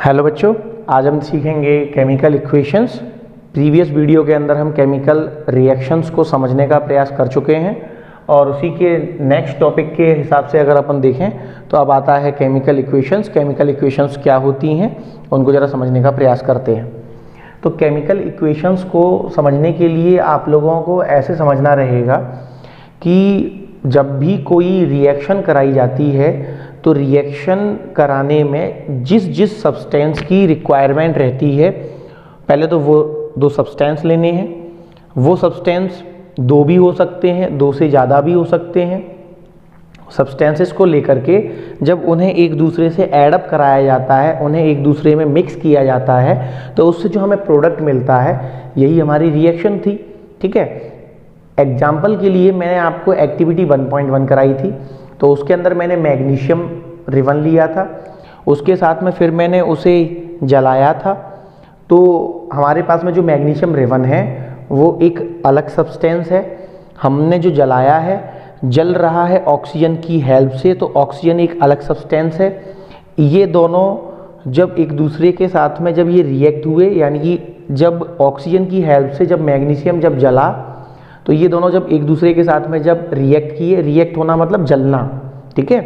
Hello बच्चों, आज हम सीखेंगे केमिकल इक्वेशंस। प्रीवियस वीडियो के अंदर हम केमिकल रिएक्शंस को समझने का प्रयास कर चुके हैं और उसी के नेक्स्ट टॉपिक के हिसाब से अगर अपन देखें तो अब आता है केमिकल इक्वेशंस। केमिकल इक्वेशंस क्या होती हैं उनको ज़रा समझने का प्रयास करते हैं। तो केमिकल इक्वेशंस को समझने के लिए आप लोगों को ऐसे समझना रहेगा कि जब भी कोई रिएक्शन कराई जाती है तो रिएक्शन कराने में जिस जिस सब्सटेंस की रिक्वायरमेंट रहती है, पहले तो वो दो सब्सटेंस लेने हैं। वो सब्सटेंस दो भी हो सकते हैं, दो से ज़्यादा भी हो सकते हैं। सब्सटेंसेस को लेकर के जब उन्हें एक दूसरे से एडअप कराया जाता है, उन्हें एक दूसरे में मिक्स किया जाता है, तो उससे जो हमें प्रोडक्ट मिलता है यही हमारी रिएक्शन थी। ठीक है, एग्जाम्पल के लिए मैंने आपको एक्टिविटी 1.1 कराई थी, तो उसके अंदर मैंने मैग्नीशियम रिबन लिया था, उसके साथ में फिर मैंने उसे जलाया था। तो हमारे पास में जो मैग्नीशियम रिबन है वो एक अलग सब्सटेंस है। हमने जो जलाया है, जल रहा है ऑक्सीजन की हेल्प से, तो ऑक्सीजन एक अलग सब्सटेंस है। ये दोनों जब एक दूसरे के साथ में जब ये रिएक्ट हुए, यानी कि जब ऑक्सीजन की हेल्प से जब मैग्नीशियम जब जला, तो ये दोनों जब एक दूसरे के साथ में जब रिएक्ट किए, रिएक्ट होना मतलब जलना। ठीक है,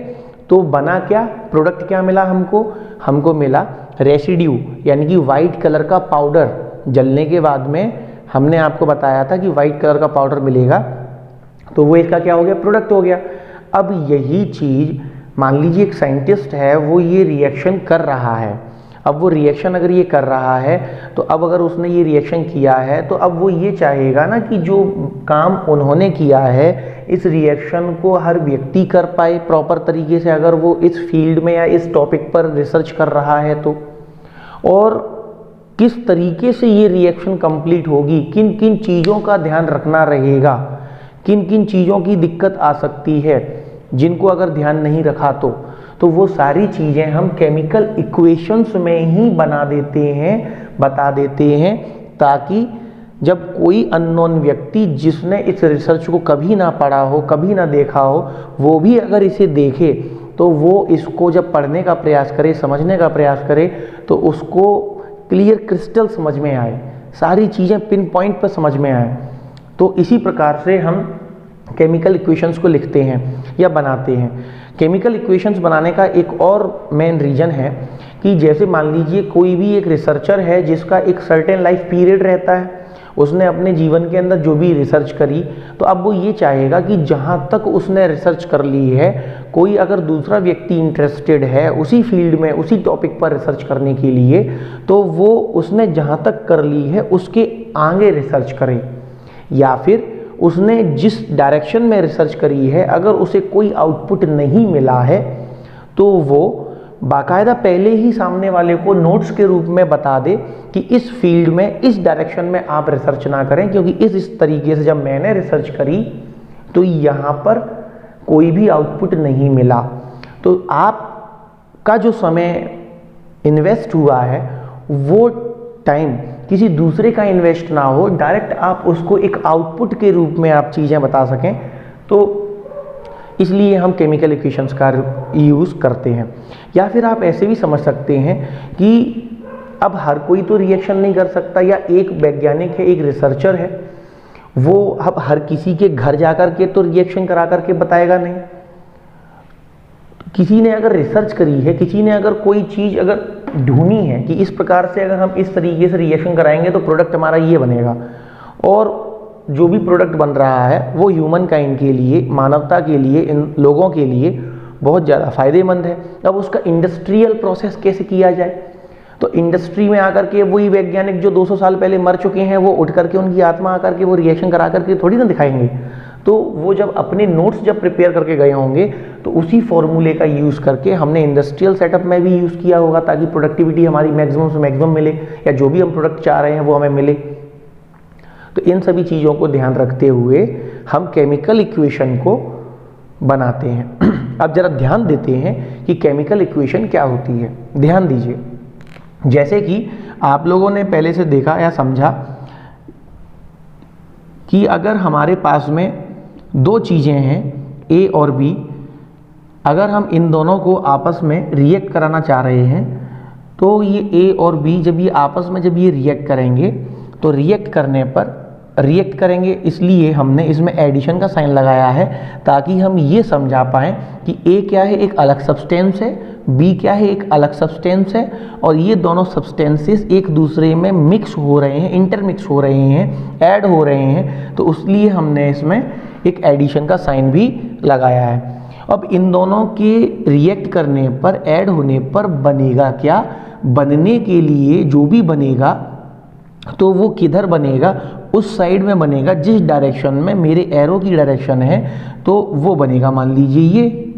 तो बना क्या, प्रोडक्ट क्या मिला हमको मिला रेसिड्यू, यानी कि वाइट कलर का पाउडर। जलने के बाद में हमने आपको बताया था कि वाइट कलर का पाउडर मिलेगा, तो वो इसका क्या हो गया, प्रोडक्ट हो गया। अब यही चीज़ मान लीजिए एक साइंटिस्ट है, वो ये रिएक्शन कर रहा है। अब वो रिएक्शन अगर ये कर रहा है तो अब अगर उसने ये रिएक्शन किया है तो अब वो ये चाहेगा ना कि जो काम उन्होंने किया है इस रिएक्शन को हर व्यक्ति कर पाए प्रॉपर तरीके से, अगर वो इस फील्ड में या इस टॉपिक पर रिसर्च कर रहा है तो। और किस तरीके से ये रिएक्शन कंप्लीट होगी, किन किन चीज़ों का ध्यान रखना रहेगा, किन किन चीज़ों की दिक्कत आ सकती है, जिनको अगर ध्यान नहीं रखा तो वो सारी चीज़ें हम केमिकल इक्वेशंस में ही बता देते हैं, ताकि जब कोई अननोन व्यक्ति जिसने इस रिसर्च को कभी ना पढ़ा हो, कभी ना देखा हो, वो भी अगर इसे देखे तो वो इसको जब पढ़ने का प्रयास करे, समझने का प्रयास करे, तो उसको क्लियर क्रिस्टल समझ में आए, सारी चीज़ें पिन पॉइंट पर समझ में आए। तो इसी प्रकार से हम केमिकल इक्वेशंस को लिखते हैं या बनाते हैं। केमिकल इक्वेशंस बनाने का एक और मेन रीज़न है कि जैसे मान लीजिए कोई भी एक रिसर्चर है जिसका एक सर्टेन लाइफ पीरियड रहता है, उसने अपने जीवन के अंदर जो भी रिसर्च करी, तो अब वो ये चाहेगा कि जहाँ तक उसने रिसर्च कर ली है, कोई अगर दूसरा व्यक्ति इंटरेस्टेड है उसी फील्ड में, उसी टॉपिक पर रिसर्च करने के लिए, तो वो उसने जहाँ तक कर ली है उसके आगे रिसर्च करे, या फिर उसने जिस डायरेक्शन में रिसर्च करी है अगर उसे कोई आउटपुट नहीं मिला है तो वो बाकायदा पहले ही सामने वाले को नोट्स के रूप में बता दे कि इस फील्ड में, इस डायरेक्शन में आप रिसर्च ना करें, क्योंकि इस तरीके से जब मैंने रिसर्च करी तो यहाँ पर कोई भी आउटपुट नहीं मिला। तो आपका जो समय इन्वेस्ट हुआ है वो टाइम किसी दूसरे का इन्वेस्ट ना हो, डायरेक्ट आप उसको एक आउटपुट के रूप में आप चीज़ें बता सकें। तो इसलिए हम केमिकल इक्वेशंस का यूज़ करते हैं। या फिर आप ऐसे भी समझ सकते हैं कि अब हर कोई तो रिएक्शन नहीं कर सकता, या एक वैज्ञानिक है, एक रिसर्चर है, वो अब हर किसी के घर जाकर के तो रिएक्शन करा करके बताएगा नहीं। किसी ने अगर रिसर्च करी है, किसी ने अगर कोई चीज़ अगर ढूंढी है कि इस प्रकार से अगर हम इस तरीके से रिएक्शन कराएंगे तो प्रोडक्ट हमारा ये बनेगा, और जो भी प्रोडक्ट बन रहा है वो ह्यूमन काइंड के लिए, मानवता के लिए, इन लोगों के लिए बहुत ज़्यादा फायदेमंद है। अब उसका इंडस्ट्रियल प्रोसेस कैसे किया जाए, तो इंडस्ट्री में आकर के वही वैज्ञानिक जो 200 साल पहले मर चुके हैं वो उठ करके, उनकी आत्मा आकर के वो रिएक्शन करा करके थोड़ी ना दिखाएंगे। तो वो जब अपने नोट्स जब प्रिपेयर करके गए होंगे तो उसी फॉर्मूले का यूज़ करके हमने इंडस्ट्रियल सेटअप में भी यूज़ किया होगा, ताकि प्रोडक्टिविटी हमारी मैक्सिमम से मैक्सिमम मिले, या जो भी हम प्रोडक्ट चाह रहे हैं वो हमें मिले। तो इन सभी चीज़ों को ध्यान रखते हुए हम केमिकल इक्वेशन को बनाते हैं। अब जरा ध्यान देते हैं कि केमिकल इक्वेशन क्या होती है। ध्यान दीजिए, जैसे कि आप लोगों ने पहले से देखा या समझा कि अगर हमारे पास में दो चीज़ें हैं A और B, अगर हम इन दोनों को आपस में रिएक्ट कराना चाह रहे हैं तो ये ए और बी जब ये आपस में जब ये रिएक्ट करेंगे तो रिएक्ट करने पर रिएक्ट करेंगे, इसलिए हमने इसमें एडिशन का साइन लगाया है ताकि हम ये समझा पाएँ कि ए क्या है, एक अलग सब्सटेंस है, बी क्या है, एक अलग सब्सटेंस है, और ये दोनों सब्सटेंसेस एक दूसरे में मिक्स हो रहे हैं, इंटरमिक्स हो रहे हैं, ऐड हो रहे हैं, तो उसलिए हमने इसमें एक एडिशन का साइन भी लगाया है। अब इन दोनों के रिएक्ट करने पर, ऐड होने पर बनेगा क्या, बनने के लिए जो भी बनेगा तो वो किधर बनेगा, उस साइड में बनेगा जिस डायरेक्शन में मेरे एरो की डायरेक्शन है, तो वो बनेगा मान लीजिए ये।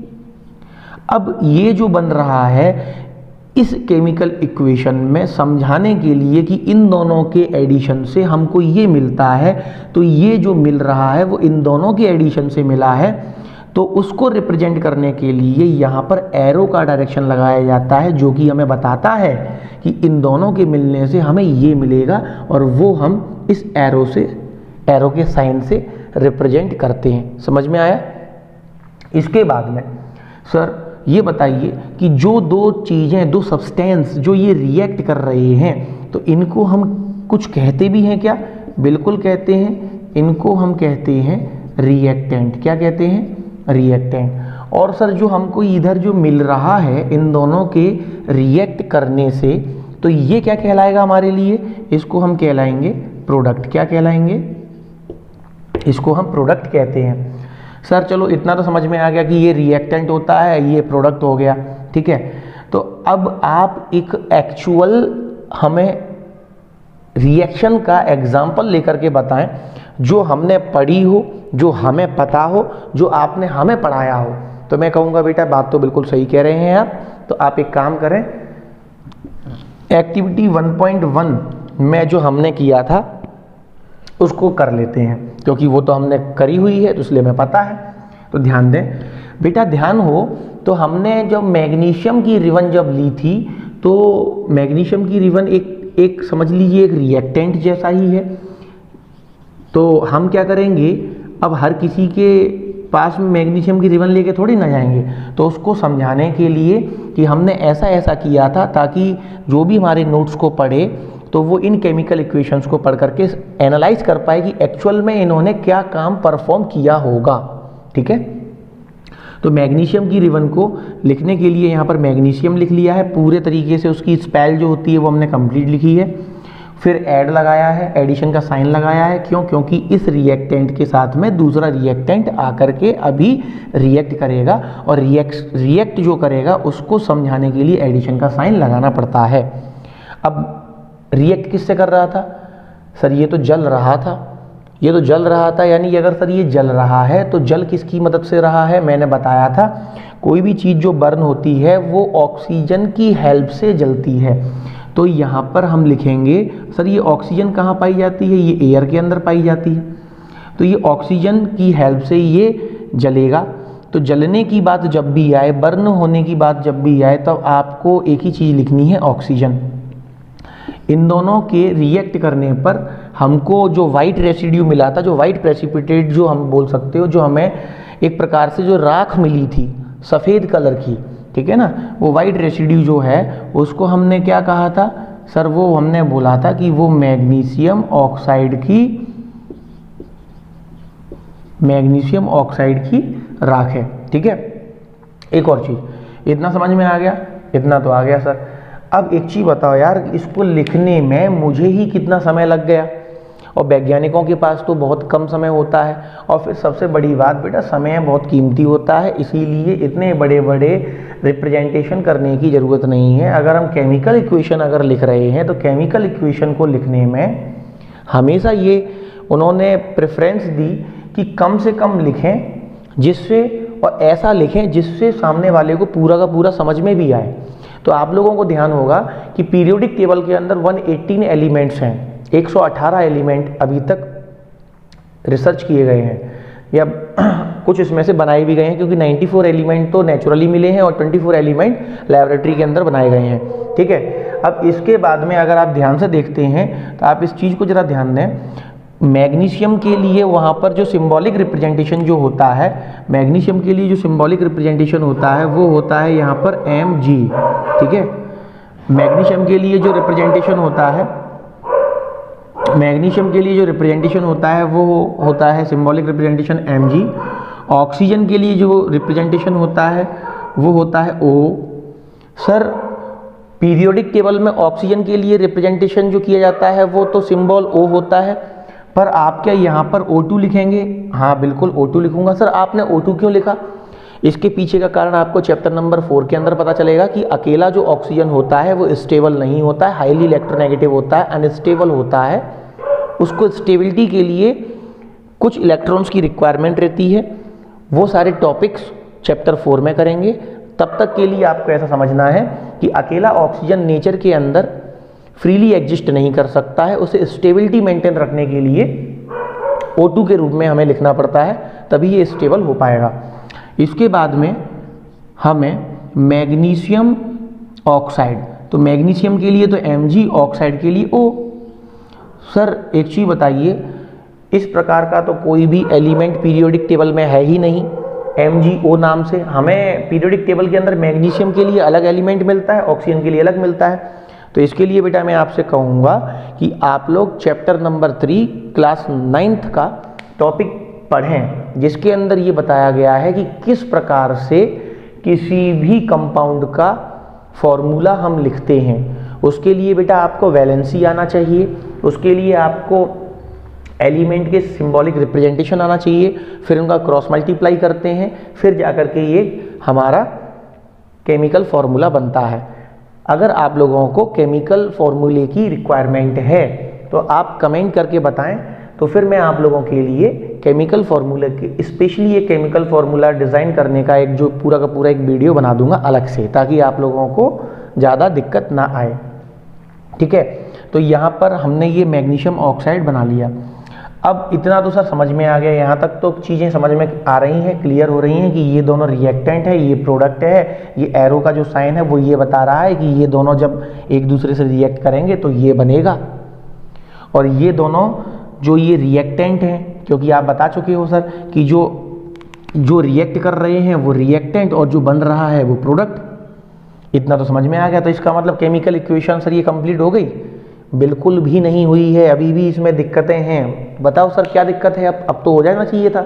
अब ये जो बन रहा है इस केमिकल इक्वेशन में समझाने के लिए कि इन दोनों के एडिशन से हमको ये मिलता है, तो ये जो मिल रहा है वो इन दोनों के एडिशन से मिला है, तो उसको रिप्रेजेंट करने के लिए यहाँ पर एरो का डायरेक्शन लगाया जाता है जो कि हमें बताता है कि इन दोनों के मिलने से हमें ये मिलेगा, और वो हम इस एरो से, एरो के साइन से रिप्रेजेंट करते हैं। समझ में आया? इसके बाद में सर ये बताइए कि जो दो चीज़ें, दो सब्सटेंस जो ये रिएक्ट कर रहे हैं, तो इनको हम कुछ कहते भी हैं क्या? बिल्कुल कहते हैं, इनको हम कहते हैं रिएक्टेंट। क्या कहते हैं? रिएक्टेंट। और सर जो हमको इधर जो मिल रहा है इन दोनों के रिएक्ट करने से, तो ये क्या कहलाएगा हमारे लिए? इसको हम कहलाएंगे प्रोडक्ट। क्या कहलाएंगे? इसको हम प्रोडक्ट कहते हैं। सर चलो इतना तो समझ में आ गया कि ये रिएक्टेंट होता है, ये प्रोडक्ट हो गया, ठीक है। तो अब आप एक एक्चुअल हमें रिएक्शन का एग्जाम्पल लेकर के बताएं जो हमने पढ़ी हो, जो हमें पता हो, जो आपने हमें पढ़ाया हो। तो मैं कहूँगा बेटा बात तो बिल्कुल सही कह रहे हैं आप। तो आप एक काम करें, एक्टिविटी 1.1 में जो हमने किया था उसको कर लेते हैं, क्योंकि वो तो हमने करी हुई है तो इसलिए हमें पता है। तो ध्यान दें बेटा, ध्यान हो तो हमने जब मैग्नीशियम की रिबन जब ली थी, तो मैग्नीशियम की रिबन एक समझ लीजिए एक रिएक्टेंट जैसा ही है। तो हम क्या करेंगे, अब हर किसी के पास में मैग्नीशियम की रिबन लेके थोड़ी ना जाएंगे, तो उसको समझाने के लिए कि हमने ऐसा ऐसा किया था ताकि जो भी हमारे नोट्स को पढ़े तो वो इन केमिकल इक्वेशंस को पढ़ करके एनालाइज कर पाए कि एक्चुअल में इन्होंने क्या काम परफॉर्म किया होगा। ठीक है, तो मैग्नीशियम की रिबन को लिखने के लिए यहाँ पर मैग्नीशियम लिख लिया है पूरे तरीके से, उसकी स्पेल जो होती है वो हमने कंप्लीट लिखी है। फिर ऐड लगाया है, एडिशन का साइन लगाया है। क्यों? क्योंकि इस रिएक्टेंट के साथ में दूसरा रिएक्टेंट आकर के अभी रिएक्ट करेगा, और रिएक्ट जो करेगा उसको समझाने के लिए एडिशन का साइन लगाना पड़ता है। अब रिएक्ट किससे कर रहा था? सर ये तो जल रहा था, ये तो जल रहा था। यानी कि अगर सर ये जल रहा है तो जल किसकी मदद से रहा है? मैंने बताया था कोई भी चीज़ जो बर्न होती है वो ऑक्सीजन की हेल्प से जलती है। तो यहाँ पर हम लिखेंगे सर ये ऑक्सीजन कहाँ पाई जाती है? ये एयर के अंदर पाई जाती है। तो ये ऑक्सीजन की हेल्प से ये जलेगा। तो जलने की बात जब भी आए, बर्न होने की बात जब भी आए, तब आपको एक ही चीज़ लिखनी है, ऑक्सीजन। इन दोनों के रिएक्ट करने पर हमको जो वाइट रेसिड्यू मिला था, जो वाइट प्रेसिपिटेट जो हम बोल सकते हो, जो हमें एक प्रकार से जो राख मिली थी सफ़ेद कलर की, ठीक है ना, वो वाइट रेसिड्यू जो है उसको हमने क्या कहा था? सर वो हमने बोला था कि वो मैग्नीशियम ऑक्साइड की राख है। ठीक है, एक और चीज़, इतना समझ में आ गया? इतना तो आ गया सर। अब एक चीज़ बताओ यार, इसको लिखने में मुझे ही कितना समय लग गया, और वैज्ञानिकों के पास तो बहुत कम समय होता है। और फिर सबसे बड़ी बात बेटा, समय बहुत कीमती होता है, इसीलिए इतने बड़े बड़े रिप्रेजेंटेशन करने की ज़रूरत नहीं है। अगर हम केमिकल इक्वेशन अगर लिख रहे हैं तो केमिकल इक्वेशन को लिखने में हमेशा ये उन्होंने प्रेफरेंस दी कि कम से कम लिखें, जिससे, और ऐसा लिखें जिससे सामने वाले को पूरा का पूरा समझ में भी आए। तो आप लोगों को ध्यान होगा कि पीरियोडिक टेबल के अंदर 118 एलिमेंट्स हैं, 118 एलिमेंट अभी तक रिसर्च किए गए हैं, या कुछ इसमें से बनाए भी गए हैं, क्योंकि 94 एलिमेंट तो नेचुरली मिले हैं और 24 एलिमेंट लैबोरेटरी के अंदर बनाए गए हैं। ठीक है, अब इसके बाद में अगर आप ध्यान से देखते हैं तो आप इस चीज़ को ज़रा ध्यान दें। मैग्नीशियम के लिए वहाँ पर जो सिंबॉलिक रिप्रेजेंटेशन जो होता है, मैग्नीशियम के लिए जो सिंबॉलिक रिप्रेजेंटेशन होता है वो होता है यहाँ पर Mg। ठीक है, मैग्नीशियम के लिए जो रिप्रेजेंटेशन होता है, मैग्नीशियम के लिए जो रिप्रेजेंटेशन होता है वो होता है सिंबॉलिक रिप्रेजेंटेशन Mg। ऑक्सीजन के लिए जो रिप्रेजेंटेशन होता है वो होता है O। सर पीरियोडिक टेबल में ऑक्सीजन के लिए रिप्रेजेंटेशन जो किया जाता है वो तो सिंबल O होता है, पर आप क्या यहाँ पर O2 लिखेंगे? हाँ बिल्कुल O2 लिखूंगा। सर आपने O2 क्यों लिखा? इसके पीछे का कारण आपको चैप्टर नंबर 4 के अंदर पता चलेगा कि अकेला जो ऑक्सीजन होता है वो स्टेबल नहीं होता है, हाईली इलेक्ट्रोनेगेटिव होता है, अनस्टेबल होता है। उसको स्टेबिलिटी के लिए कुछ इलेक्ट्रॉन्स की रिक्वायरमेंट रहती है। वो सारे टॉपिक्स चैप्टर 4 में करेंगे। तब तक के लिए आपको ऐसा समझना है कि अकेला ऑक्सीजन नेचर के अंदर फ्रीली एग्जिस्ट नहीं कर सकता है, उसे स्टेबिलिटी मेंटेन रखने के लिए O2 के रूप में हमें लिखना पड़ता है, तभी ये स्टेबल हो पाएगा। इसके बाद में हमें मैग्नीशियम ऑक्साइड, तो मैग्नीशियम के लिए तो Mg, ऑक्साइड के लिए O। सर एक चीज़ बताइए, इस प्रकार का तो कोई भी एलिमेंट पीरियोडिक टेबल में है ही नहीं MgO नाम से। हमें पीरियोडिक टेबल के अंदर मैग्नीशियम के लिए अलग एलिमेंट मिलता है, ऑक्सीजन के लिए अलग मिलता है। तो इसके लिए बेटा मैं आपसे कहूँगा कि आप लोग चैप्टर नंबर 3 क्लास 9th का टॉपिक पढ़ें, जिसके अंदर ये बताया गया है कि किस प्रकार से किसी भी कंपाउंड का फॉर्मूला हम लिखते हैं। उसके लिए बेटा आपको वैलेंसी आना चाहिए, उसके लिए आपको एलिमेंट के सिंबॉलिक रिप्रेजेंटेशन आना चाहिए, फिर उनका क्रॉस मल्टीप्लाई करते हैं, फिर जाकर के ये हमारा केमिकल फॉर्मूला बनता है। अगर आप लोगों को केमिकल फॉर्मूले की रिक्वायरमेंट है तो आप कमेंट करके बताएं, तो फिर मैं आप लोगों के लिए केमिकल फार्मूला के स्पेशली ये केमिकल फार्मूला डिज़ाइन करने का एक जो पूरा का पूरा एक वीडियो बना दूंगा अलग से, ताकि आप लोगों को ज़्यादा दिक्कत ना आए। ठीक है, तो यहाँ पर हमने ये मैग्नीशियम ऑक्साइड बना लिया। अब इतना तो सर समझ में आ गया, यहाँ तक तो चीज़ें समझ में आ रही हैं, क्लियर हो रही हैं कि ये दोनों रिएक्टेंट है, ये प्रोडक्ट है। ये एरो का जो साइन है वो ये बता रहा है कि ये दोनों जब एक दूसरे से रिएक्ट करेंगे तो ये बनेगा। और ये दोनों जो ये रिएक्टेंट हैं, क्योंकि आप बता चुके हो सर कि जो रिएक्ट कर रहे हैं वो रिएक्टेंट और जो बन रहा है वो प्रोडक्ट। इतना तो समझ में आ गया। तो इसका मतलब केमिकल इक्वेशन सर ये कंप्लीट हो गई? बिल्कुल भी नहीं हुई है, अभी भी इसमें दिक्कतें हैं। बताओ सर क्या दिक्कत है? अब तो हो जाना चाहिए था।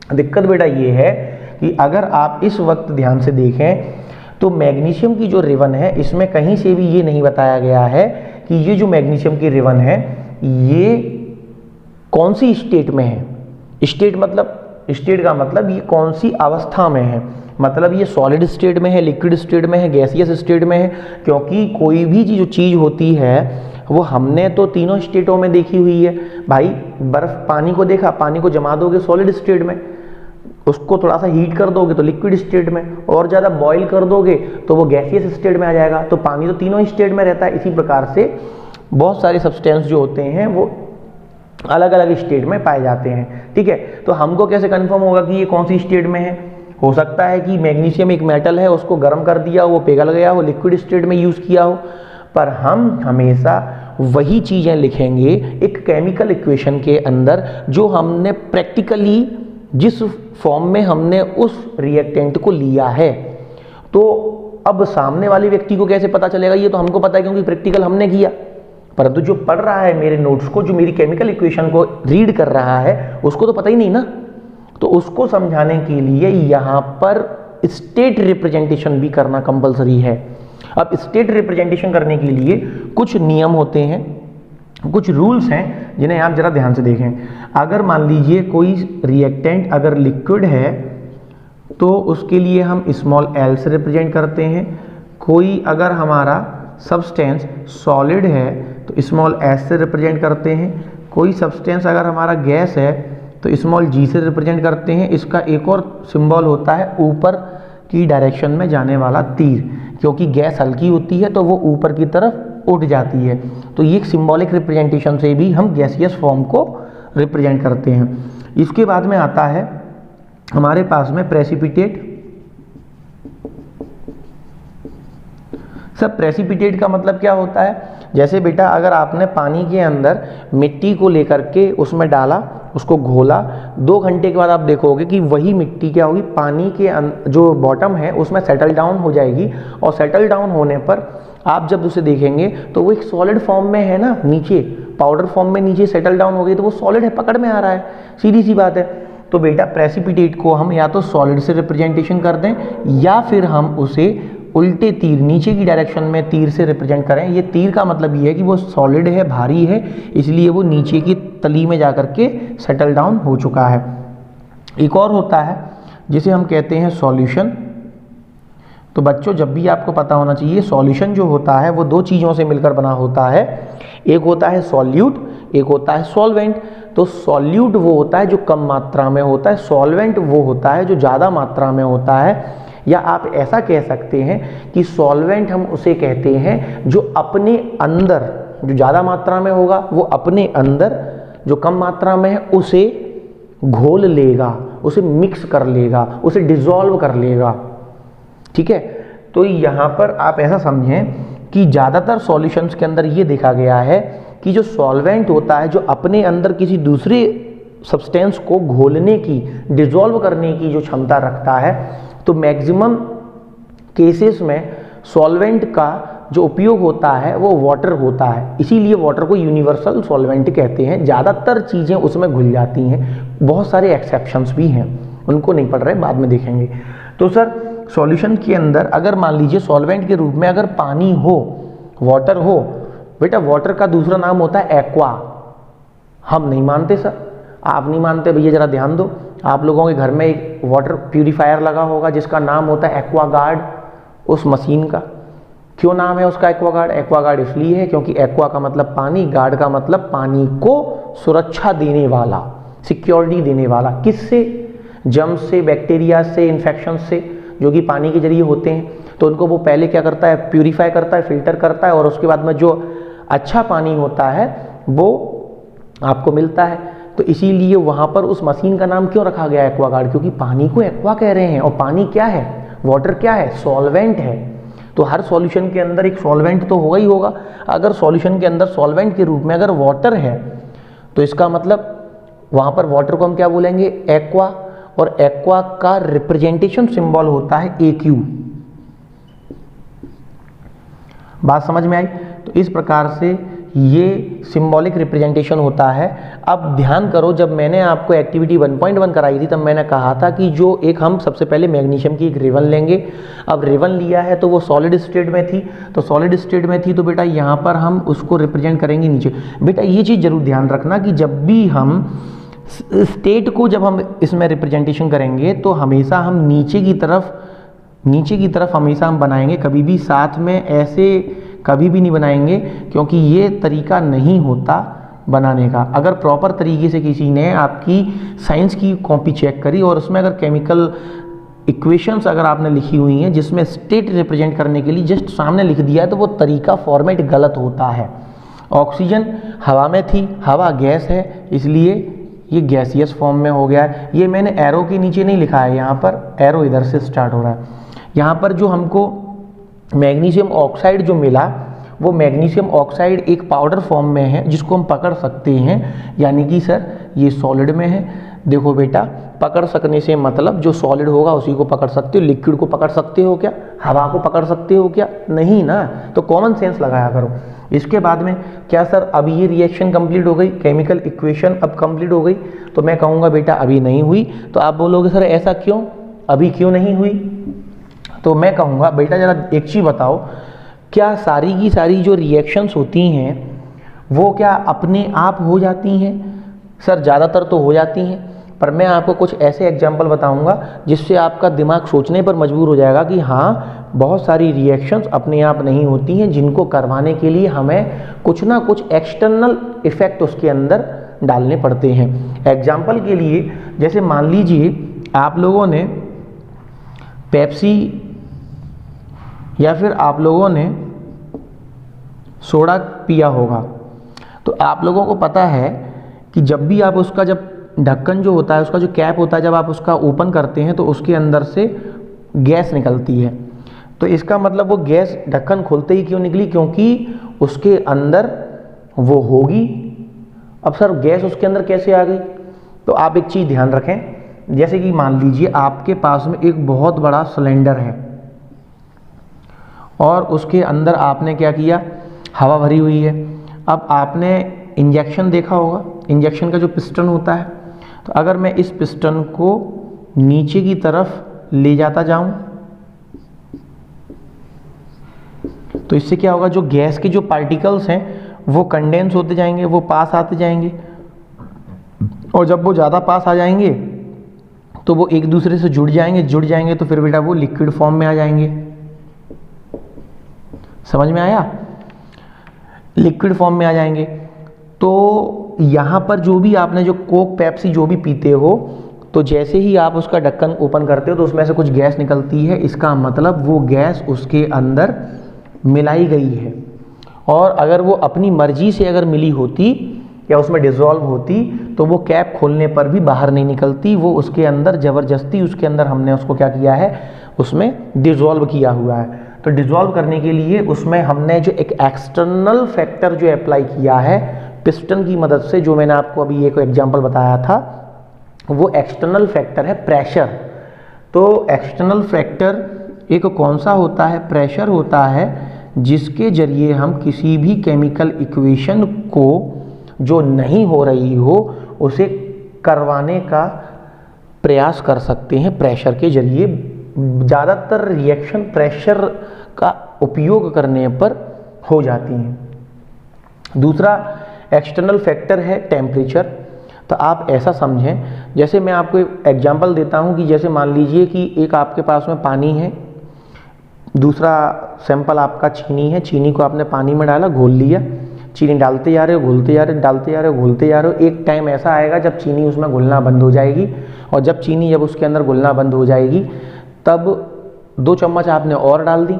दिक्कत बेटा ये है कि अगर आप इस वक्त ध्यान से देखें तो मैग्नीशियम की जो रिबन है इसमें कहीं से भी ये नहीं बताया गया है कि ये जो मैग्नीशियम की रिबन है ये कौन सी स्टेट में है। स्टेट का मतलब ये कौन सी अवस्था में है, मतलब ये सॉलिड स्टेट में है, लिक्विड स्टेट में है, गैसियस स्टेट में है। क्योंकि कोई भी जो चीज़ होती है वो हमने तो तीनों स्टेटों में देखी हुई है। भाई बर्फ, पानी को देखा, पानी को जमा दोगे सॉलिड स्टेट में, उसको थोड़ा सा हीट कर दोगे तो लिक्विड स्टेट में, और ज़्यादा बॉईल कर दोगे तो वो गैसियस स्टेट में आ जाएगा। तो पानी तो तीनों स्टेट में रहता है। इसी प्रकार से बहुत सारे सब्सटेंस जो होते हैं वो अलग अलग स्टेट में पाए जाते हैं। ठीक है, तो हमको कैसे कंफर्म होगा कि ये कौन सी स्टेट में है? हो सकता है कि मैग्नीशियम एक मेटल है, उसको गर्म कर दिया, वो पिघल गया हो, लिक्विड स्टेट में यूज़ किया हो। पर हम हमेशा वही चीज़ें लिखेंगे एक केमिकल इक्वेशन के अंदर जो हमने प्रैक्टिकली जिस फॉर्म में हमने उस रिएक्टेंट को लिया है। तो अब सामने वाले व्यक्ति को कैसे पता चलेगा? ये तो हमको पता है क्योंकि प्रैक्टिकल हमने किया, परंतु जो पढ़ रहा है मेरे नोट्स को, जो मेरी केमिकल इक्वेशन को रीड कर रहा है, उसको तो पता ही नहीं ना। तो उसको समझाने के लिए यहाँ पर स्टेट रिप्रेजेंटेशन भी करना कंपलसरी है। अब स्टेट रिप्रेजेंटेशन करने के लिए कुछ नियम होते हैं, कुछ रूल्स हैं जिन्हें आप जरा ध्यान से देखें। अगर मान लीजिए कोई रिएक्टेंट अगर लिक्विड है तो उसके लिए हम स्मॉल l से रिप्रेजेंट करते हैं। कोई अगर हमारा सब्सटेंस सॉलिड है तो स्मॉल s से रिप्रेजेंट करते हैं। कोई सब्सटेंस अगर हमारा गैस है तो स्मॉल g से रिप्रेजेंट करते हैं। इसका एक और सिंबल होता है ऊपर की डायरेक्शन में जाने वाला तीर, क्योंकि गैस हल्की होती है तो वो ऊपर की तरफ उठ जाती है। तो ये सिंबॉलिक रिप्रेजेंटेशन से भी हम गैसियस फॉर्म को रिप्रेजेंट करते हैं। इसके बाद में आता है हमारे पास में प्रेसिपिटेट। सब प्रेसिपिटेट का मतलब क्या होता है? जैसे बेटा अगर आपने पानी के अंदर मिट्टी को लेकर के उसमें डाला, उसको घोला, 2 घंटे के बाद आप देखोगे कि वही मिट्टी क्या होगी, पानी के जो बॉटम है उसमें सेटल डाउन हो जाएगी। और सेटल डाउन होने पर आप जब उसे देखेंगे तो वो एक सॉलिड फॉर्म में है ना, नीचे पाउडर फॉर्म में नीचे सेटल डाउन हो गई, तो वो सॉलिड है, पकड़ में आ रहा है, सीधी सी बात है। तो बेटा प्रेसिपिटेट को हम या तो सॉलिड से रिप्रेजेंटेशन कर दें या फिर हम उसे उल्टे तीर नीचे की डायरेक्शन में तीर से रिप्रेजेंट करें। ये तीर का मतलब ये है कि वो सॉलिड है, भारी है, इसलिए वो नीचे की तली में जाकर के सेटल डाउन हो चुका है। एक और होता है जिसे हम कहते हैं सॉल्यूशन। तो बच्चों जब भी आपको पता होना चाहिए, सॉल्यूशन जो होता है वो दो चीज़ों से मिलकर बना होता है, एक होता है सॉल्यूट, एक होता है सॉल्वेंट। तो सॉल्यूट वो होता है जो कम मात्रा में होता है, सॉल्वेंट वो होता है जो ज़्यादा मात्रा में होता है। या आप ऐसा कह सकते हैं कि सॉल्वेंट हम उसे कहते हैं जो अपने अंदर, जो ज़्यादा मात्रा में होगा वो अपने अंदर जो कम मात्रा में है उसे घोल लेगा, उसे मिक्स कर लेगा, उसे डिसॉल्व कर लेगा। ठीक है, तो यहाँ पर आप ऐसा समझें कि ज़्यादातर सॉल्यूशंस के अंदर ये देखा गया है कि जो सॉल्वेंट होता है जो अपने अंदर किसी दूसरे सब्सटेंस को घोलने की, डिसॉल्व करने की जो क्षमता रखता है, तो मैक्सिमम केसेस में सॉल्वेंट का जो उपयोग होता है वो वाटर होता है, इसीलिए वाटर को यूनिवर्सल सॉल्वेंट कहते हैं। ज़्यादातर चीज़ें उसमें घुल जाती हैं, बहुत सारे एक्सेप्शंस भी हैं, उनको नहीं पढ़ रहे, बाद में देखेंगे। तो सर सॉल्यूशन के अंदर अगर मान लीजिए सॉल्वेंट के रूप में अगर पानी हो, वाटर हो, बेटा वाटर का दूसरा नाम होता है एक्वा। हम नहीं मानते सर, आप नहीं मानते भैया, जरा ध्यान दो। आप लोगों के घर में एक वाटर प्यूरिफायर लगा होगा जिसका नाम होता है एक्वागार्ड, उस मशीन का। क्यों नाम है उसका एक्वागार्ड? एक्वागार्ड इसलिए है क्योंकि एक्वा का मतलब पानी, गार्ड का मतलब पानी को सुरक्षा देने वाला, सिक्योरिटी देने वाला। किससे? जर्म्स से, बैक्टीरिया से, इन्फेक्शन से, जो कि पानी के जरिए होते हैं। तो उनको वो पहले क्या करता है, प्यूरिफाई करता है, फिल्टर करता है, और उसके बाद में जो अच्छा पानी होता है वो आपको मिलता है। तो इसीलिए वहाँ पर उस मशीन का नाम क्यों रखा गया एक्वागार्ड? क्योंकि पानी को एक्वा कह रहे हैं, और पानी क्या है, वाटर क्या है, सॉल्वेंट है। तो हर सॉल्यूशन के अंदर एक सॉल्वेंट तो होगा ही होगा। अगर सॉल्यूशन के अंदर सॉल्वेंट के रूप में अगर वाटर है तो इसका मतलब वहाँ पर वाटर को हम क्या बोलेंगे, एक्वा, और एक्वा का रिप्रेजेंटेशन सिंबल होता है AQ। बात समझ में आई? तो इस प्रकार से ये सिंबॉलिक रिप्रेजेंटेशन होता है। अब ध्यान करो, जब मैंने आपको एक्टिविटी 1.1 कराई थी तब मैंने कहा था कि जो एक हम सबसे पहले मैग्नीशियम की एक रेवन लेंगे। अब रेवन लिया है तो वो सॉलिड स्टेट में थी, तो सॉलिड स्टेट में थी तो बेटा यहाँ पर हम उसको रिप्रेजेंट करेंगे नीचे। बेटा ये चीज़ जरूर ध्यान रखना कि जब भी हम स्टेट को जब हम इसमें रिप्रेजेंटेशन करेंगे तो हमेशा हम नीचे की तरफ हमेशा हम बनाएंगे, कभी भी साथ में ऐसे कभी भी नहीं बनाएंगे, क्योंकि ये तरीका नहीं होता बनाने का। अगर प्रॉपर तरीके से किसी ने आपकी साइंस की कॉपी चेक करी और उसमें अगर केमिकल इक्वेशंस अगर आपने लिखी हुई हैं जिसमें स्टेट रिप्रेजेंट करने के लिए जस्ट सामने लिख दिया है, तो वो तरीका फॉर्मेट गलत होता है। ऑक्सीजन हवा में थी, हवा गैस है, इसलिए ये गैसियस फॉर्म में हो गया है। ये मैंने एरो के नीचे नहीं लिखा है, यहाँ पर एरो इधर से स्टार्ट हो रहा है। यहाँ पर जो हमको मैग्नीशियम ऑक्साइड जो मिला वो मैग्नीशियम ऑक्साइड एक पाउडर फॉर्म में है जिसको हम पकड़ सकते हैं, यानी कि सर ये सॉलिड में है। देखो बेटा, पकड़ सकने से मतलब जो सॉलिड होगा उसी को पकड़ सकते हो। लिक्विड को पकड़ सकते हो क्या? हवा को पकड़ सकते हो क्या? नहीं ना। तो कॉमन सेंस लगाया करो। इसके बाद में क्या सर अब ये रिएक्शन कंप्लीट हो गई, केमिकल इक्वेशन अब कंप्लीट हो गई? तो मैं कहूँगा बेटा अभी नहीं हुई। तो आप बोलोगे सर ऐसा क्यों, अभी क्यों नहीं हुई? तो मैं कहूँगा बेटा जरा एक चीज़ बताओ, क्या सारी की सारी जो रिएक्शंस होती हैं वो क्या अपने आप हो जाती हैं? सर ज़्यादातर तो हो जाती हैं, पर मैं आपको कुछ ऐसे एग्जाम्पल बताऊंगा जिससे आपका दिमाग सोचने पर मजबूर हो जाएगा कि हाँ, बहुत सारी रिएक्शंस अपने आप नहीं होती हैं, जिनको करवाने के लिए हमें कुछ ना कुछ एक्सटर्नल इफेक्ट उसके अंदर डालने पड़ते हैं। एग्जाम्पल के लिए जैसे मान लीजिए आप लोगों ने पेप्सी या फिर आप लोगों ने सोडा पिया होगा, तो आप लोगों को पता है कि जब भी आप उसका जब ढक्कन जो होता है, उसका जो कैप होता है, जब आप उसका ओपन करते हैं तो उसके अंदर से गैस निकलती है। तो इसका मतलब वो गैस ढक्कन खोलते ही क्यों निकली? क्योंकि उसके अंदर वो होगी। अब सर गैस उसके अंदर कैसे आ गई? तो आप एक चीज़ ध्यान रखें, जैसे कि मान लीजिए आपके पास में एक बहुत बड़ा सिलेंडर है और उसके अंदर आपने क्या किया, हवा भरी हुई है। अब आपने इंजेक्शन देखा होगा, इंजेक्शन का जो पिस्टन होता है, तो अगर मैं इस पिस्टन को नीचे की तरफ ले जाता जाऊं तो इससे क्या होगा, जो गैस के जो पार्टिकल्स हैं वो कंडेंस होते जाएंगे, वो पास आते जाएंगे, और जब वो ज़्यादा पास आ जाएंगे तो वो एक दूसरे से जुड़ जाएंगे तो फिर बेटा वो लिक्विड फॉर्म में आ जाएंगे। समझ में आया? लिक्विड फॉर्म में आ जाएंगे। तो यहाँ पर जो भी आपने जो कोक पेप्सी जो भी पीते हो, तो जैसे ही आप उसका ढक्कन ओपन करते हो तो उसमें से कुछ गैस निकलती है, इसका मतलब वो गैस उसके अंदर मिलाई गई है। और अगर वो अपनी मर्जी से अगर मिली होती या उसमें डिज़ोल्व होती तो वो कैप खोलने पर भी बाहर नहीं निकलती, वो उसके अंदर ज़बरदस्ती उसके अंदर हमने उसको क्या किया है, उसमें डिज़ोल्व किया हुआ है। तो डिज़ोल्व करने के लिए उसमें हमने जो एक एक्सटर्नल फैक्टर जो अप्लाई किया है पिस्टन की मदद से, जो मैंने आपको अभी एक एग्जांपल बताया था, वो एक्सटर्नल फैक्टर है प्रेशर। तो एक्सटर्नल फैक्टर एक कौन सा होता है, प्रेशर होता है, जिसके जरिए हम किसी भी केमिकल इक्वेशन को जो नहीं हो रही हो उसे करवाने का प्रयास कर सकते हैं प्रेशर के जरिए। ज़्यादातर रिएक्शन प्रेशर का उपयोग करने पर हो जाती हैं। दूसरा एक्सटर्नल फैक्टर है टेम्परेचर। तो आप ऐसा समझें, जैसे मैं आपको एक एग्जांपल देता हूं कि जैसे मान लीजिए कि एक आपके पास में पानी है, दूसरा सैंपल आपका चीनी है, चीनी को आपने पानी में डाला, घोल लिया, चीनी डालते जा रहे हो, घोलते जा रहे हो, डालते जा रहे हो, घोलते जा रहे हो। एक टाइम ऐसा आएगा जब चीनी उसमें घुलना बंद हो जाएगी, और जब चीनी उसके अंदर घुलना बंद हो जाएगी तब 2 चम्मच आपने और डाल दी।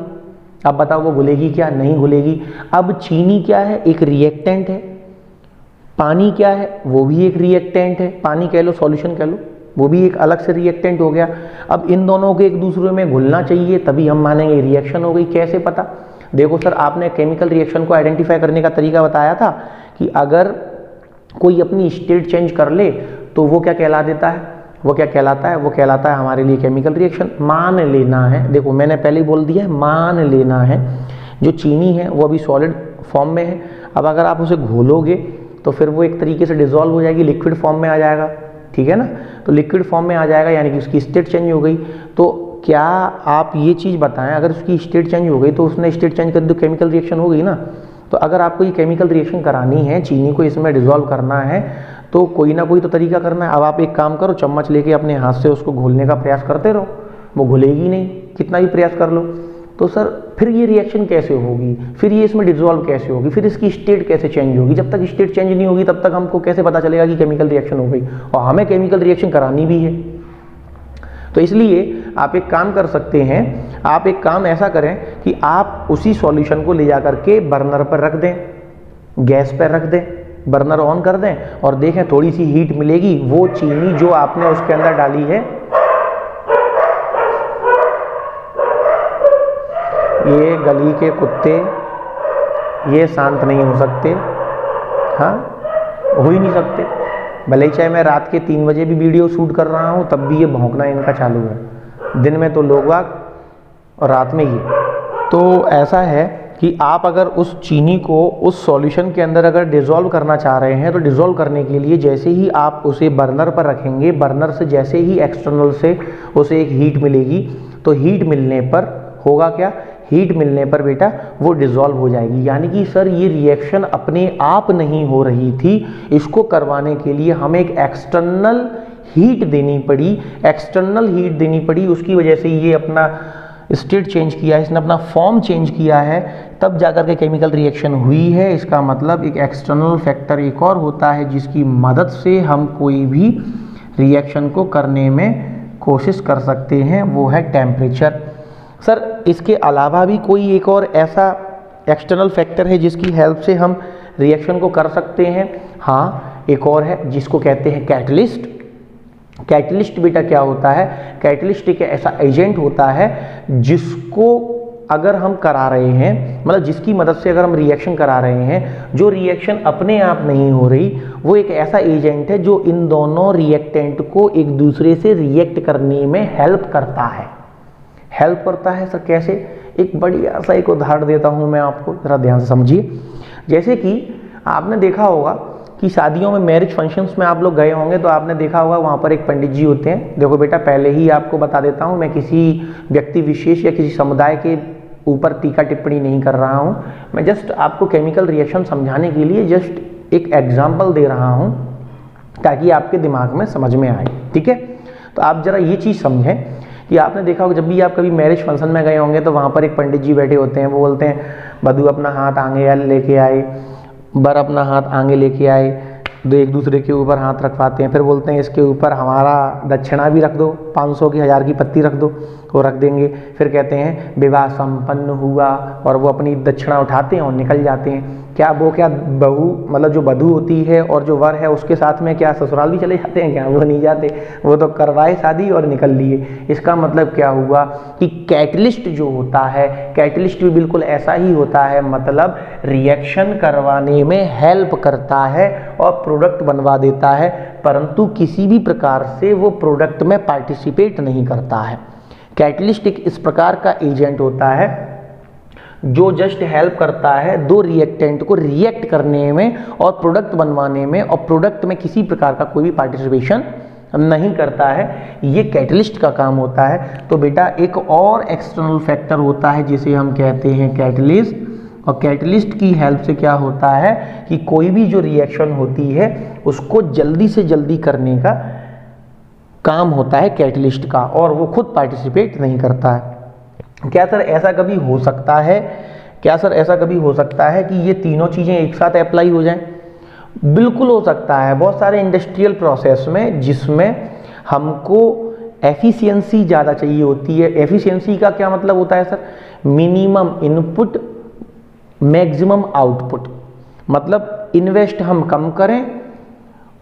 अब बताओ वो घुलेगी क्या? नहीं घुलेगी। अब चीनी क्या है? एक रिएक्टेंट है। पानी क्या है? वो भी एक रिएक्टेंट है। पानी कह लो, सॉल्यूशन कह लो, वो भी एक अलग से रिएक्टेंट हो गया। अब इन दोनों को एक दूसरे में घुलना चाहिए, तभी हम मानेंगे रिएक्शन हो गई। कैसे पता? देखो सर, आपने केमिकल रिएक्शन को आइडेंटिफाई करने का तरीका बताया था कि अगर कोई अपनी स्टेट चेंज कर ले तो वो क्या कहला देता है, वो क्या कहलाता है? वो कहलाता है हमारे लिए केमिकल रिएक्शन। मान लेना है, देखो मैंने पहले ही बोल दिया है, मान लेना है जो चीनी है वो अभी सॉलिड फॉर्म में है। अब अगर आप उसे घोलोगे तो फिर वो एक तरीके से डिसॉल्व हो जाएगी, लिक्विड फॉर्म में आ जाएगा, ठीक है ना। तो लिक्विड फॉर्म में आ जाएगा यानी कि उसकी स्टेट चेंज हो गई। तो क्या आप ये चीज़ बताएं, अगर उसकी स्टेट चेंज हो गई तो उसने स्टेट चेंज कर दी तो केमिकल रिएक्शन हो गई ना। तो अगर आपको ये केमिकल रिएक्शन करानी है, चीनी को इसमें डिसॉल्व करना है, तो कोई ना कोई तो तरीका करना है। अब आप एक काम करो, चम्मच लेके अपने हाथ से उसको घोलने का प्रयास करते रहो, वो घुलेगी नहीं, कितना भी प्रयास कर लो। तो सर फिर ये रिएक्शन कैसे होगी, फिर ये इसमें डिसॉल्व कैसे होगी, फिर इसकी स्टेट कैसे चेंज होगी? जब तक स्टेट चेंज नहीं होगी तब तक हमको कैसे पता चलेगा कि केमिकल रिएक्शन हो गई? और हमें केमिकल रिएक्शन करानी भी है। तो इसलिए आप एक काम कर सकते हैं, आप एक काम ऐसा करें कि आप उसी सॉल्यूशन को ले जा करके बर्नर पर रख दें, गैस पर रख दें, बर्नर ऑन कर दें और देखें थोड़ी सी हीट मिलेगी। वो चीनी जो आपने उसके अंदर डाली है, ये गली के कुत्ते ये शांत नहीं हो सकते, हाँ हो ही नहीं सकते। भले ही चाहे मैं रात के 3 बजे भी वीडियो शूट कर रहा हूँ तब भी ये भौंकना इनका चालू है। दिन में तो लोग वाग और रात में ये। तो ऐसा है कि आप अगर उस चीनी को उस सॉल्यूशन के अंदर अगर डिसॉल्व करना चाह रहे हैं तो डिसॉल्व करने के लिए जैसे ही आप उसे बर्नर पर रखेंगे, बर्नर से जैसे ही एक्सटर्नल से उसे एक हीट मिलेगी, तो हीट मिलने पर होगा क्या, हीट मिलने पर बेटा वो डिसॉल्व हो जाएगी। यानी कि सर ये रिएक्शन अपने आप नहीं हो रही थी, इसको करवाने के लिए हमें एक एक्सटर्नल हीट देनी पड़ी, एक्सटर्नल हीट देनी पड़ी, उसकी वजह से ये अपना स्टेट चेंज किया है, इसने अपना फॉर्म चेंज किया है, तब जाकर के केमिकल रिएक्शन हुई है। इसका मतलब एक एक्सटर्नल फैक्टर एक और होता है जिसकी मदद से हम कोई भी रिएक्शन को करने में कोशिश कर सकते हैं, वो है टेम्परेचर। सर इसके अलावा भी कोई एक और ऐसा एक्सटर्नल फैक्टर है जिसकी हेल्प से हम रिएक्शन को कर सकते हैं? हाँ, एक और है जिसको कहते हैं कैटलिस्ट। कैटलिस्ट बेटा क्या होता है? कैटलिस्ट एक ऐसा एजेंट होता है जिसको अगर हम करा रहे हैं, मतलब जिसकी मदद से अगर हम रिएक्शन करा रहे हैं, जो रिएक्शन अपने आप नहीं हो रही, वो एक ऐसा एजेंट है जो इन दोनों रिएक्टेंट को एक दूसरे से रिएक्ट करने में हेल्प करता है। हेल्प करता है सर कैसे, एक बढ़िया सा एक उदाहरण देता हूँ मैं आपको, ज़रा ध्यान से समझिए। जैसे कि आपने देखा होगा कि शादियों में, मैरिज फंक्शंस में आप लोग गए होंगे तो आपने देखा होगा वहाँ पर एक पंडित जी होते हैं। देखो बेटा, पहले ही आपको बता देता हूँ, मैं किसी व्यक्ति विशेष या किसी समुदाय के ऊपर टीका टिप्पणी नहीं कर रहा हूँ, मैं जस्ट आपको केमिकल रिएक्शन समझाने के लिए जस्ट एक एग्जाम्पल दे रहा हूँ ताकि आपके दिमाग में समझ में आए, ठीक है। तो आप ज़रा ये चीज़ समझें कि आपने देखा होगा जब भी आप कभी मैरिज फंक्शन में गए होंगे तो वहाँ पर एक पंडित जी बैठे होते हैं, वो बोलते हैं वधू अपना हाथ आगे लेके आए, वर अपना हाथ आगे लेके आए, दो एक दूसरे के ऊपर हाथ रखवाते हैं, फिर बोलते हैं इसके ऊपर हमारा दक्षिणा भी रख दो, 500 की 1000 की पत्ती रख दो, वो रख देंगे। फिर कहते हैं विवाह संपन्न हुआ, और वो अपनी दक्षिणा उठाते हैं और निकल जाते हैं। क्या बहू मतलब जो वधू होती है और जो वर है उसके साथ में क्या ससुराल भी चले जाते हैं क्या? वो नहीं जाते, वो तो करवाए शादी और निकल लिए। इसका मतलब क्या हुआ कि कैटलिस्ट जो होता है, कैटलिस्ट भी बिल्कुल ऐसा ही होता है, मतलब रिएक्शन करवाने में हेल्प करता है और प्रोडक्ट बनवा देता है, परंतु किसी भी प्रकार से वो प्रोडक्ट में पार्टिसिपेट नहीं करता है। कैटलिस्ट एक इस प्रकार का एजेंट होता है जो जस्ट हेल्प करता है दो रिएक्टेंट को रिएक्ट करने में और प्रोडक्ट बनवाने में, और प्रोडक्ट में किसी प्रकार का कोई भी पार्टिसिपेशन नहीं करता है। ये कैटलिस्ट का काम होता है। तो बेटा एक और एक्सटर्नल फैक्टर होता है जिसे हम कहते हैं कैटलिस्ट, और कैटलिस्ट की हेल्प से क्या होता है कि कोई भी जो रिएक्शन होती है उसको जल्दी से जल्दी करने का काम होता है कैटलिस्ट का, और वो खुद पार्टिसिपेट नहीं करता है। क्या सर ऐसा कभी हो सकता है, क्या सर ऐसा कभी हो सकता है कि ये तीनों चीज़ें एक साथ अप्लाई हो जाएं? बिल्कुल हो सकता है। बहुत सारे इंडस्ट्रियल प्रोसेस में जिसमें हमको एफिशिएंसी ज़्यादा चाहिए होती है। एफिशिएंसी का क्या मतलब होता है sir? Minimum input maximum output, मतलब इन्वेस्ट हम कम करें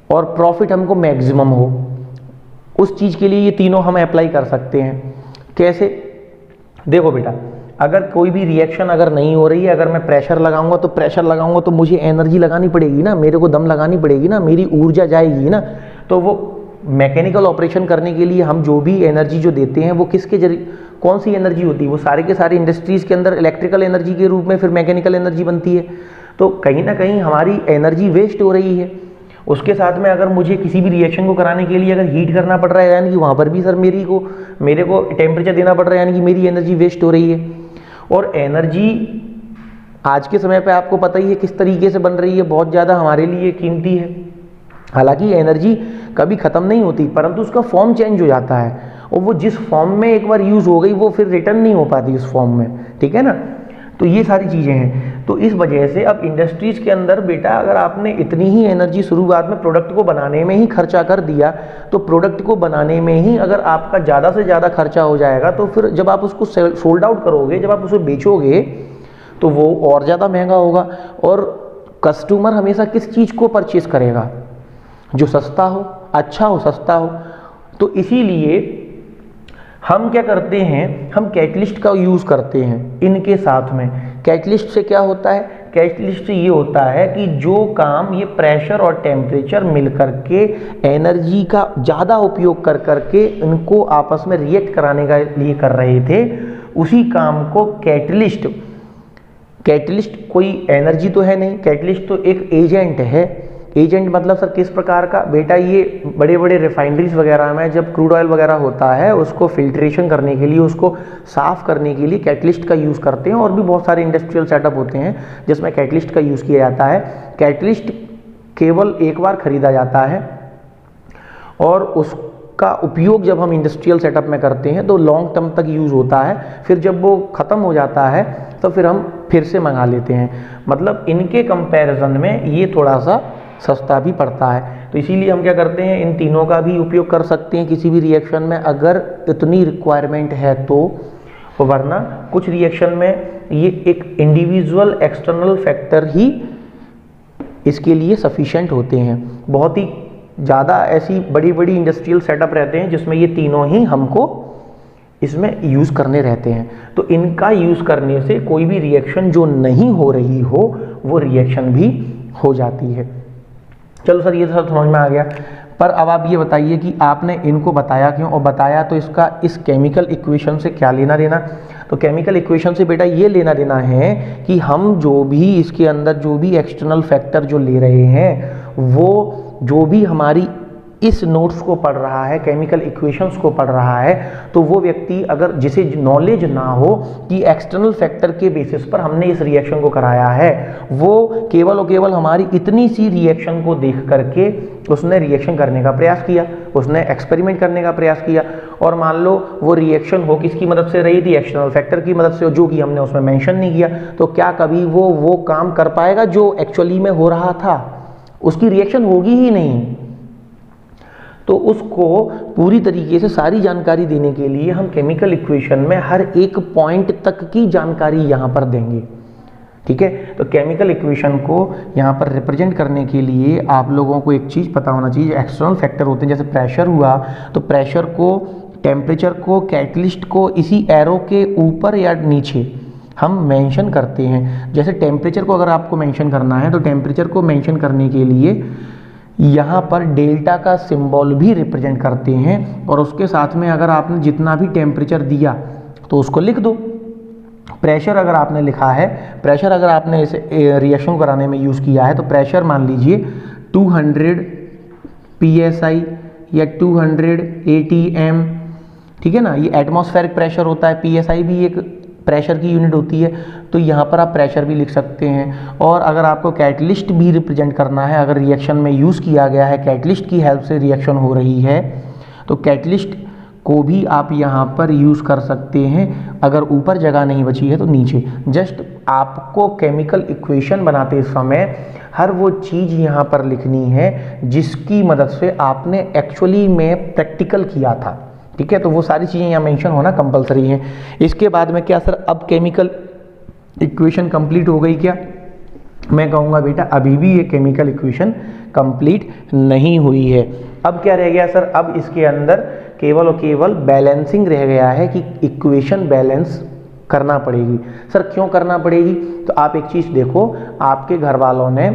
और प्रॉफिट हमको मैक्सिमम हो। उस चीज़ के लिए ये तीनों हम अप्लाई कर सकते हैं। कैसे? देखो बेटा, अगर कोई भी रिएक्शन अगर नहीं हो रही है, अगर मैं प्रेशर लगाऊंगा तो मुझे एनर्जी लगानी पड़ेगी ना, मेरे को दम लगानी पड़ेगी ना, मेरी ऊर्जा जाएगी ना। तो वो मैकेनिकल ऑपरेशन करने के लिए हम जो भी एनर्जी जो देते हैं वो किसके जरिए, कौन सी एनर्जी होती है? वो सारे के सारे इंडस्ट्रीज़ के अंदर इलेक्ट्रिकल एनर्जी के रूप में फिर मैकेनिकल एनर्जी बनती है। तो कहीं ना कहीं हमारी एनर्जी वेस्ट हो रही है। उसके साथ में अगर मुझे किसी भी रिएक्शन को कराने के लिए अगर हीट करना पड़ रहा है, यानी कि वहाँ पर भी सर मेरे को टेम्परेचर देना पड़ रहा है, यानी कि मेरी एनर्जी वेस्ट हो रही है। और एनर्जी आज के समय पे आपको पता ही है किस तरीके से बन रही है, बहुत ज़्यादा हमारे लिए कीमती है। हालांकि एनर्जी कभी ख़त्म नहीं होती, परंतु उसका फॉर्म चेंज हो जाता है, और वो जिस फॉर्म में एक बार यूज़ हो गई वो फिर रिटर्न नहीं हो पाती उस फॉर्म में, ठीक है ना। तो ये सारी चीज़ें हैं। तो इस वजह से अब इंडस्ट्रीज़ के अंदर बेटा अगर आपने इतनी ही एनर्जी शुरुआत में प्रोडक्ट को बनाने में ही खर्चा कर दिया, तो प्रोडक्ट को बनाने में ही अगर आपका ज़्यादा से ज़्यादा खर्चा हो जाएगा, तो फिर जब आप उसको सोल्ड आउट करोगे, जब आप उसे बेचोगे, तो वो और ज़्यादा महंगा होगा। और कस्टमर हमेशा किस चीज़ को परचेज करेगा? जो सस्ता हो, अच्छा हो, सस्ता हो। तो इसीलिए हम क्या करते हैं, हम कैटलिस्ट का यूज़ करते हैं इनके साथ में। कैटलिस्ट से क्या होता है? कैटलिस्ट से ये होता है कि जो काम ये प्रेशर और टेम्परेचर मिल करके एनर्जी का ज़्यादा उपयोग कर करके इनको आपस में रिएक्ट कराने का लिए कर रहे थे, उसी काम को कैटलिस्ट कोई एनर्जी तो है नहीं, कैटलिस्ट तो एक एजेंट है। एजेंट मतलब सर किस प्रकार का? बेटा ये बड़े बड़े रिफाइनरीज वगैरह में जब क्रूड ऑयल वगैरह होता है, उसको फिल्ट्रेशन करने के लिए, उसको साफ़ करने के लिए कैटलिस्ट का यूज़ करते हैं। और भी बहुत सारे इंडस्ट्रियल सेटअप होते हैं जिसमें कैटलिस्ट का यूज़ किया जाता है। कैटलिस्ट केवल एक बार खरीदा जाता है और उसका उपयोग जब हम इंडस्ट्रियल सेटअप में करते हैं तो लॉन्ग टर्म तक यूज़ होता है। फिर जब वो ख़त्म हो जाता है तो फिर हम फिर से मंगा लेते हैं। मतलब इनके कंपैरिजन में ये थोड़ा सा सस्ता भी पड़ता है। तो इसीलिए हम क्या करते हैं, इन तीनों का भी उपयोग कर सकते हैं किसी भी रिएक्शन में अगर इतनी रिक्वायरमेंट है तो। वरना कुछ रिएक्शन में ये एक इंडिविजुअल एक्सटर्नल फैक्टर ही इसके लिए सफिशिएंट होते हैं। बहुत ही ज़्यादा ऐसी बड़ी बड़ी इंडस्ट्रियल सेटअप रहते हैं जिसमें ये तीनों ही हमको इसमें यूज़ करने रहते हैं। तो इनका यूज़ करने से कोई भी रिएक्शन जो नहीं हो रही हो वो रिएक्शन भी हो जाती है। चलो सर ये सब समझ में आ गया। पर अब आप ये बताइए कि आपने इनको बताया क्यों, और बताया तो इसका इस केमिकल इक्वेशन से क्या लेना देना। तो केमिकल इक्वेशन से बेटा ये लेना देना है कि हम जो भी इसके अंदर जो भी एक्सटर्नल फैक्टर जो ले रहे हैं, वो जो भी हमारी इस नोट्स को पढ़ रहा है, केमिकल इक्वेशंस को पढ़ रहा है, तो वो व्यक्ति अगर जिसे नॉलेज ना हो कि एक्सटर्नल फैक्टर के बेसिस पर हमने इस रिएक्शन को कराया है, वो केवल और केवल हमारी इतनी सी रिएक्शन को देख करके उसने रिएक्शन करने का प्रयास किया, उसने एक्सपेरिमेंट करने का प्रयास किया, और मान लो वो रिएक्शन हो किसकी मदद से रही थी, एक्सटर्नल फैक्टर की मदद से, जो कि हमने उसमें मेंशन नहीं किया, तो क्या कभी वो काम कर पाएगा जो एक्चुअली में हो रहा था? उसकी रिएक्शन होगी ही नहीं। तो उसको पूरी तरीके से सारी जानकारी देने के लिए हम केमिकल इक्वेशन में हर एक पॉइंट तक की जानकारी यहाँ पर देंगे, ठीक है। तो केमिकल इक्वेशन को यहाँ पर रिप्रेजेंट करने के लिए आप लोगों को एक चीज़ पता होना चाहिए, एक्सटर्नल फैक्टर होते हैं, जैसे प्रेशर हुआ, तो प्रेशर को, टेम्परेचर को, कैटलिस्ट को इसी एरो के ऊपर या नीचे हम मेंशन करते हैं। जैसे टेम्परेचर को अगर आपको मेंशन करना है, तो टेम्परेचर को मेंशन करने के लिए यहाँ पर डेल्टा का सिंबल भी रिप्रेजेंट करते हैं, और उसके साथ में अगर आपने जितना भी टेम्परेचर दिया तो उसको लिख दो। प्रेशर अगर आपने लिखा है, प्रेशर अगर आपने इसे रिएक्शन कराने में यूज़ किया है, तो प्रेशर मान लीजिए 200 psi या 200 atm, ठीक है ना। ये एटमॉस्फेरिक प्रेशर होता है, psi भी एक प्रेशर की यूनिट होती है, तो यहाँ पर आप प्रेशर भी लिख सकते हैं। और अगर आपको कैटलिस्ट भी रिप्रेजेंट करना है, अगर रिएक्शन में यूज़ किया गया है, कैटलिस्ट की हेल्प से रिएक्शन हो रही है, तो कैटलिस्ट को भी आप यहाँ पर यूज़ कर सकते हैं। अगर ऊपर जगह नहीं बची है तो नीचे। जस्ट आपको केमिकल इक्वेशन बनाते समय हर वो चीज़ यहाँ पर लिखनी है जिसकी मदद से आपने एक्चुअली में प्रैक्टिकल किया था, ठीक है। तो वो सारी चीज़ें यहाँ मेंशन होना कंपलसरी है। इसके बाद में क्या सर, अब केमिकल इक्वेशन कंप्लीट हो गई क्या? मैं कहूँगा बेटा अभी भी ये केमिकल इक्वेशन कंप्लीट नहीं हुई है। अब क्या रह गया सर? अब इसके अंदर केवल और केवल बैलेंसिंग रह गया है कि इक्वेशन बैलेंस करना पड़ेगी। सर क्यों करना पड़ेगी? तो आप एक चीज़ देखो, आपके घर वालों ने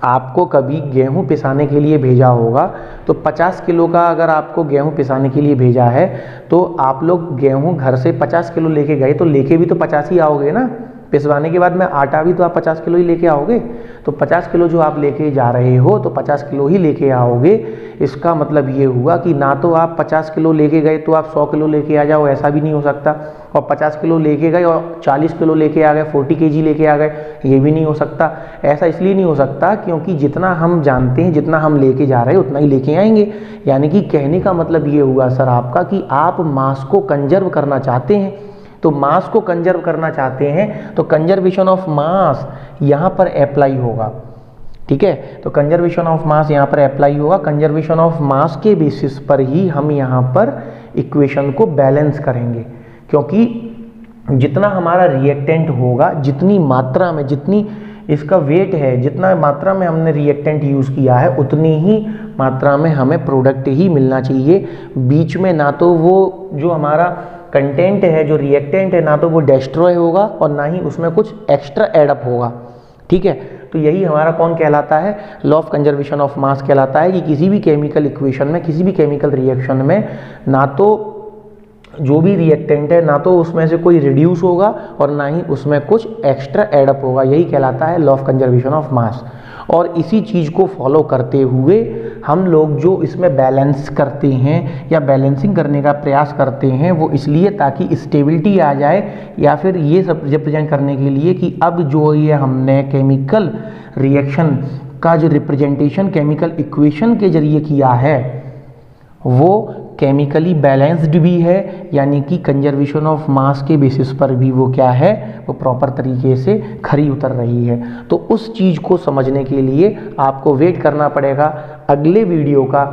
आपको कभी गेहूं पिसाने के लिए भेजा होगा, तो 50 किलो का अगर आपको गेहूं पिसाने के लिए भेजा है, तो आप लोग गेहूं घर से 50 किलो लेके गए, तो लेके भी तो 50 ही आओगे ना। पिसवाने के बाद में आटा भी तो आप 50 किलो ही लेके आओगे। तो 50 किलो जो आप लेके जा रहे हो, तो 50 किलो ही लेके आओगे। इसका मतलब ये हुआ कि ना तो आप 50 किलो लेके गए तो आप 100 किलो लेके आ जाओ, ऐसा भी नहीं हो सकता। और 50 किलो लेके गए और 40 किलो लेके आ गए, 40 kg लेके आ गए, ये भी नहीं हो सकता। ऐसा इसलिए नहीं हो सकता क्योंकि जितना हम जानते हैं, जितना हम लेके जा रहे हैं, उतना ही लेके आएंगे। यानी कि कहने का मतलब ये हुआ सर आपका कि आप मास को कंजर्व करना चाहते हैं। तो मास को कंजर्व करना चाहते हैं तो कंजर्वेशन ऑफ मास यहाँ पर अप्लाई होगा, ठीक है। तो कंजर्वेशन ऑफ मास यहाँ पर अप्लाई होगा। कंजर्वेशन ऑफ मास के बेसिस पर ही हम यहाँ पर इक्वेशन को बैलेंस करेंगे, क्योंकि जितना हमारा रिएक्टेंट होगा, जितनी मात्रा में, जितनी इसका वेट है, जितना मात्रा में हमने रिएक्टेंट यूज़ किया है, उतनी ही मात्रा में हमें प्रोडक्ट ही मिलना चाहिए। बीच में ना तो वो जो हमारा कंटेंट है, जो रिएक्टेंट है, ना तो वो डिस्ट्रॉय होगा और ना ही उसमें कुछ एक्स्ट्रा एडअप होगा, ठीक है। तो यही हमारा कौन कहलाता है? Law of conservation of mass कहलाता है कि किसी भी केमिकल इक्वेशन में, किसी भी केमिकल रिएक्शन में ना तो जो भी रिएक्टेंट है, ना तो उसमें से कोई रिड्यूस होगा और ना ही उसमें कुछ एक्स्ट्रा एडअप होगा। यही कहलाता है law of conservation of mass. और इसी चीज़ को फॉलो करते हुए हम लोग जो इसमें बैलेंस करते हैं या बैलेंसिंग करने का प्रयास करते हैं, वो इसलिए ताकि स्टेबिलिटी आ जाए, या फिर ये सब रिप्रेजेंट करने के लिए कि अब जो ये हमने केमिकल रिएक्शन का जो रिप्रेजेंटेशन केमिकल इक्वेशन के जरिए किया है, वो केमिकली बैलेंस्ड भी है, यानी कि कंजर्वेशन ऑफ मास के बेसिस पर भी वो क्या है, वो प्रॉपर तरीके से खरी उतर रही है। तो उस चीज़ को समझने के लिए आपको वेट करना पड़ेगा अगले वीडियो का।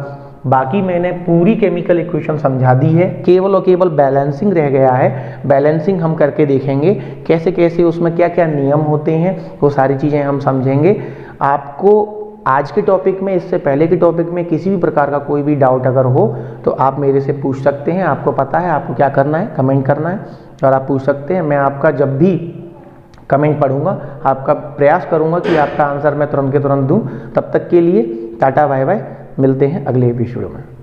बाकी मैंने पूरी केमिकल इक्वेशन समझा दी है, केवल और केवल बैलेंसिंग रह गया है। बैलेंसिंग हम करके देखेंगे कैसे कैसे उसमें क्या क्या नियम होते हैं, वो सारी चीज़ें हम समझेंगे। आपको आज के टॉपिक में, इससे पहले के टॉपिक में किसी भी प्रकार का कोई भी डाउट अगर हो तो आप मेरे से पूछ सकते हैं। आपको पता है आपको क्या करना है, कमेंट करना है और आप पूछ सकते हैं। मैं आपका जब भी कमेंट पढ़ूंगा, आपका प्रयास करूंगा कि आपका आंसर मैं तुरंत के तुरंत दूं। तब तक के लिए टाटा बाय बाय, मिलते हैं अगले एपिसोड में।